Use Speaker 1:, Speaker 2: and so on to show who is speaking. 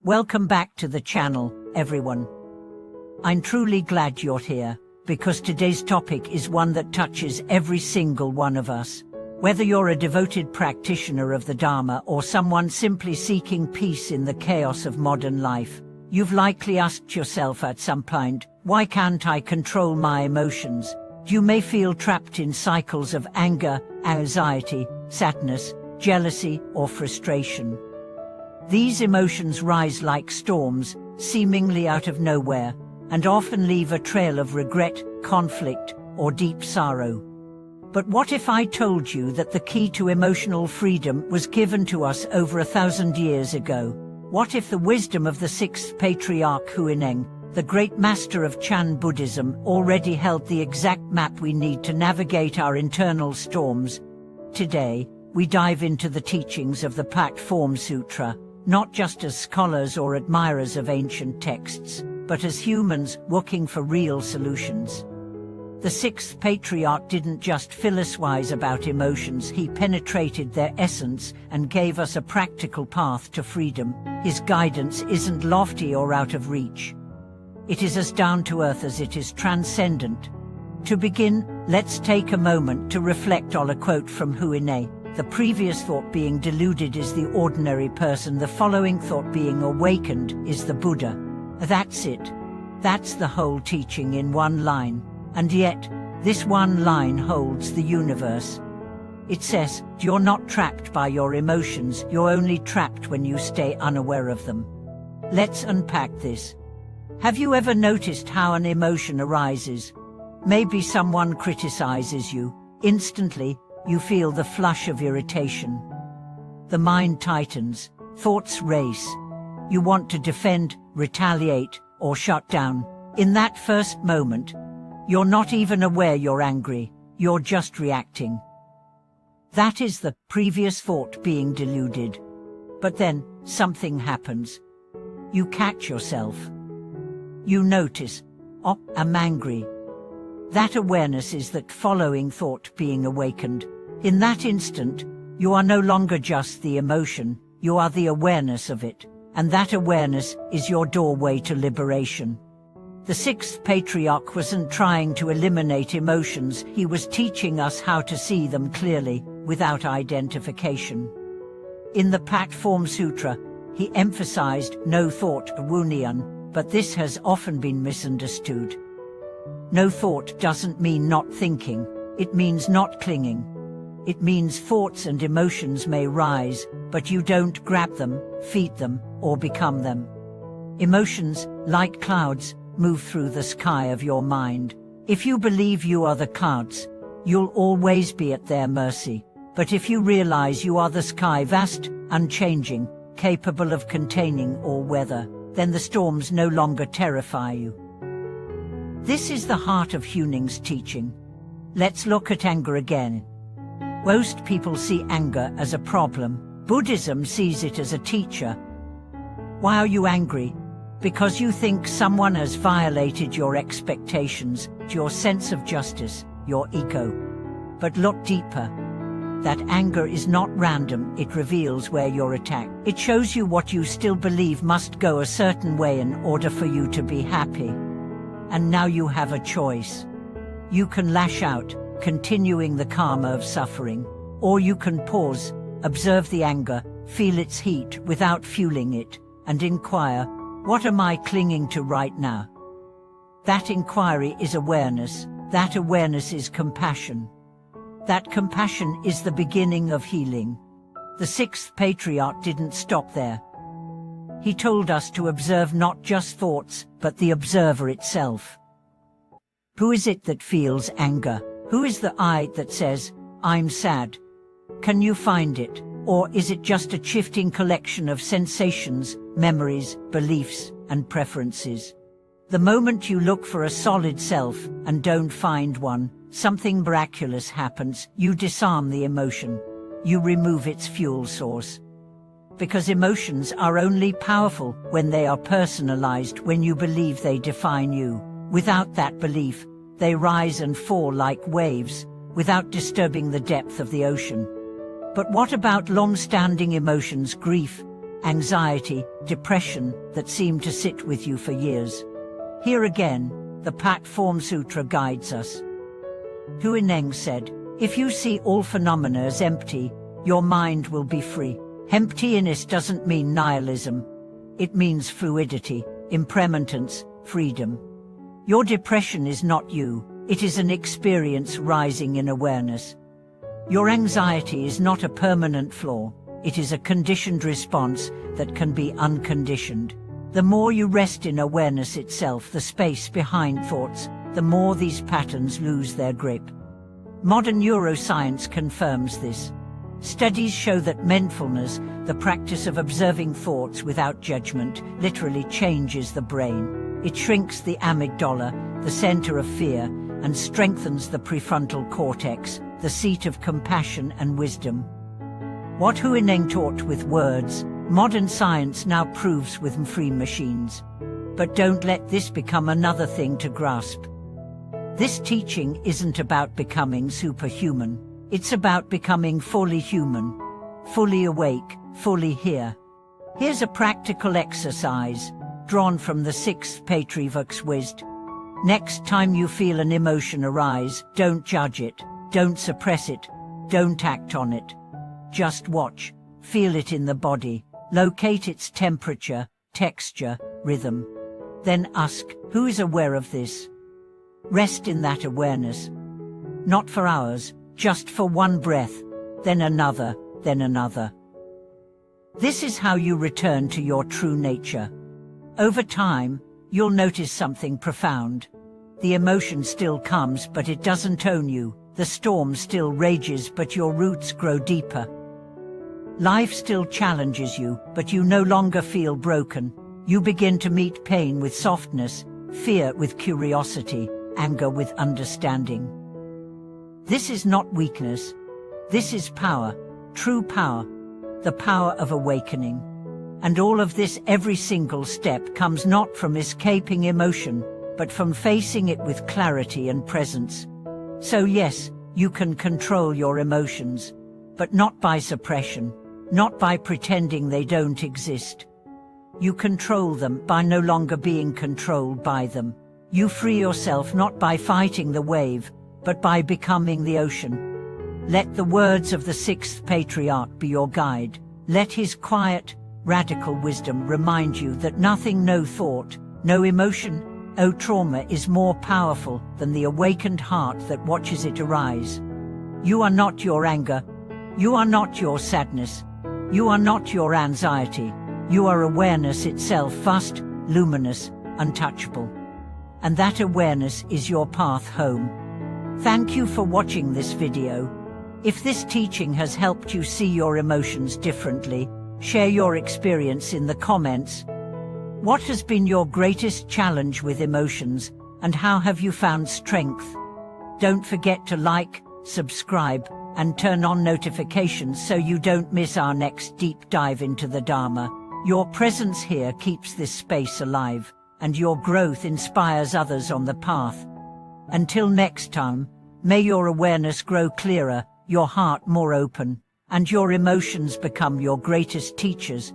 Speaker 1: Welcome back to the channel, everyone. I'm truly glad you're here, because today's topic is one that touches every single one of us. Whether you're a devoted practitioner of the Dharma or someone simply seeking peace in the chaos of modern life, you've likely asked yourself at some point, why can't I control my emotions? You may feel trapped in cycles of anger, anxiety, sadness, jealousy, or frustration. These emotions rise like storms, seemingly out of nowhere, and often leave a trail of regret, conflict, or deep sorrow. But what if I told you that the key to emotional freedom was given to us over 1,000 years ago? What if the wisdom of the sixth patriarch Huineng, the great master of Chan Buddhism, already held the exact map we need to navigate our internal storms? Today, we dive into the teachings of the Pathtopeace Sutra, not just as scholars or admirers of ancient texts, but as humans looking for real solutions. The sixth patriarch didn't just philosophize about emotions, he penetrated their essence and gave us a practical path to freedom. His guidance isn't lofty or out of reach. It is as down-to-earth as it is transcendent. To begin, let's take a moment to reflect on a quote from Huineng. The previous thought being deluded is the ordinary person, the following thought being awakened is the Buddha. That's it. That's the whole teaching in one line. And yet, this one line holds the universe. It says, you're not trapped by your emotions, you're only trapped when you stay unaware of them. Let's unpack this. Have you ever noticed how an emotion arises? Maybe someone criticizes you. Instantly, you feel the flush of irritation. The mind tightens, thoughts race. You want to defend, retaliate, or shut down. In that first moment, you're not even aware you're angry, you're just reacting. That is the previous thought being deluded. But then, something happens. You catch yourself. You notice, oh, I'm angry. That awareness is that following thought being awakened. In that instant, you are no longer just the emotion, you are the awareness of it, and that awareness is your doorway to liberation. The sixth patriarch wasn't trying to eliminate emotions, he was teaching us how to see them clearly, without identification. In the Pathtopeace Sutra, he emphasized no thought wunian, but this has often been misunderstood. No thought doesn't mean not thinking, it means not clinging. It means thoughts and emotions may rise, but you don't grab them, feed them, or become them. Emotions, like clouds, move through the sky of your mind. If you believe you are the clouds, you'll always be at their mercy. But if you realize you are the sky, vast, unchanging, capable of containing all weather, then the storms no longer terrify you. This is the heart of Huineng's teaching. Let's look at anger again. Most people see anger as a problem. Buddhism sees it as a teacher. Why are you angry? Because you think someone has violated your expectations, your sense of justice, your ego. But look deeper. That anger is not random, it reveals where you're attacked. It shows you what you still believe must go a certain way in order for you to be happy. And now you have a choice. You can lash out, continuing the karma of suffering, or you can pause, observe the anger, feel its heat without fueling it, and inquire, what am I clinging to right now? That inquiry is awareness, that awareness is compassion. That compassion is the beginning of healing. The sixth patriarch didn't stop there. He told us to observe not just thoughts, but the observer itself. Who is it that feels anger? Who is the I that says, I'm sad? Can you find it? Or is it just a shifting collection of sensations, memories, beliefs, and preferences? The moment you look for a solid self and don't find one, something miraculous happens. You disarm the emotion. You remove its fuel source. Because emotions are only powerful when they are personalized, when you believe they define you. Without that belief, they rise and fall like waves, without disturbing the depth of the ocean. But what about long-standing emotions, grief, anxiety, depression that seem to sit with you for years. Here again, the Pat Form Sutra guides us. Huineng said, "If you see all phenomena as empty, your mind will be free." Emptiness doesn't mean nihilism. It means fluidity, impermanence, freedom. Your depression is not you, it is an experience rising in awareness. Your anxiety is not a permanent flaw, it is a conditioned response that can be unconditioned. The more you rest in awareness itself, the space behind thoughts, the more these patterns lose their grip. Modern neuroscience confirms this. Studies show that mindfulness, the practice of observing thoughts without judgment, literally changes the brain. It shrinks the amygdala, the center of fear, and strengthens the prefrontal cortex, the seat of compassion and wisdom. What Huineng taught with words, modern science now proves with free machines. But don't let this become another thing to grasp. This teaching isn't about becoming superhuman. It's about becoming fully human, fully awake, fully here. Here's a practical exercise, drawn from the 6th Patriarch's wisdom. Next time you feel an emotion arise, don't judge it, don't suppress it, don't act on it. Just watch, feel it in the body, locate its temperature, texture, rhythm. Then ask, who is aware of this? Rest in that awareness. Not for hours, just for one breath, then another, then another. This is how you return to your true nature. Over time, you'll notice something profound. The emotion still comes, but it doesn't own you. The storm still rages, but your roots grow deeper. Life still challenges you, but you no longer feel broken. You begin to meet pain with softness, fear with curiosity, anger with understanding. This is not weakness. This is power, true power, the power of awakening. And all of this, every single step, comes not from escaping emotion, but from facing it with clarity and presence. So yes, you can control your emotions, but not by suppression, not by pretending they don't exist. You control them by no longer being controlled by them. You free yourself not by fighting the wave, but by becoming the ocean. Let the words of the 6th Patriarch be your guide. Let his quiet, radical wisdom remind you that nothing, no thought, no emotion, no trauma is more powerful than the awakened heart that watches it arise. You are not your anger. You are not your sadness. You are not your anxiety. You are awareness itself, vast, luminous, untouchable. And that awareness is your path home. Thank you for watching this video. If this teaching has helped you see your emotions differently, share your experience in the comments. What has been your greatest challenge with emotions, and how have you found strength? Don't forget to like, subscribe, and turn on notifications so you don't miss our next deep dive into the Dharma. Your presence here keeps this space alive, and your growth inspires others on the path. Until next time, may your awareness grow clearer, your heart more open, and your emotions become your greatest teachers.